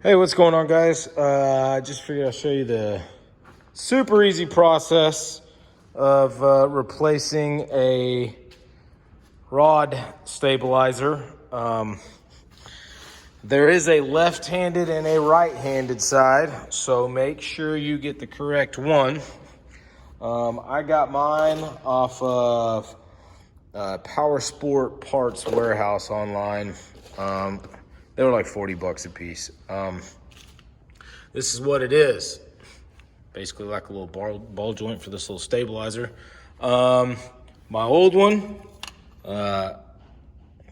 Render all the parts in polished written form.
Hey, what's going on, guys? I just figured I'll show you the super easy process of replacing a rod stabilizer. There is a left-handed and a right-handed side, so make sure you get the correct one. I got mine off of Power Sport Parts Warehouse online. They were like 40 bucks a piece. This is what it is. Basically like a little ball joint for this little stabilizer. My old one, got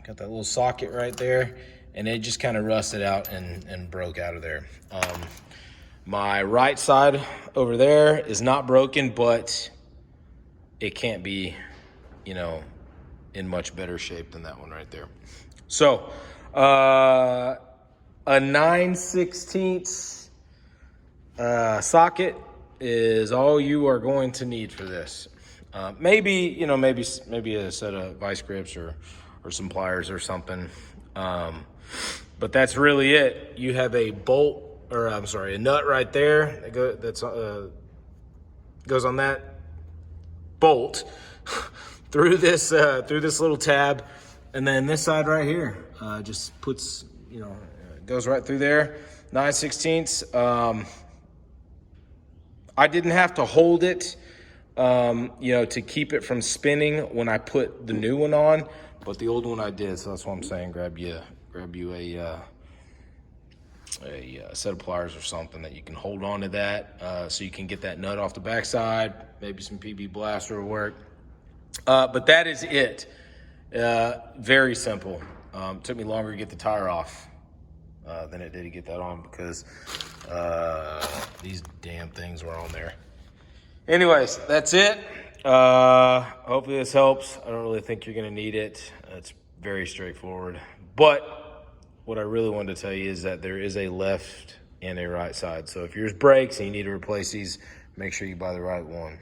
that little socket right there, and it just kind of rusted out and broke out of there. My right side over there is not broken, but it can't be, in much better shape than that one right there. So, a 9/16 socket is all you are going to need for this. Maybe a set of vice grips or some pliers or something. But that's really it. You have a a nut right there that goes on that bolt through this little tab, and then this side right here just puts, goes right through there. 9/16. I didn't have to hold it, to keep it from spinning when I put the new one on, but the old one I did. So that's what I'm saying. Grab you a set of pliers or something that you can hold on to that, so you can get that nut off the backside. Maybe some PB blaster will work. But that is it. Very simple. Took me longer to get the tire off than it did to get that on, because these damn things were on there. Anyways, that's it. Hopefully this helps. I don't really think you're gonna need it. It's very straightforward. But what I really wanted to tell you is that there is a left and a right side. So if yours breaks and you need to replace these, make sure you buy the right one.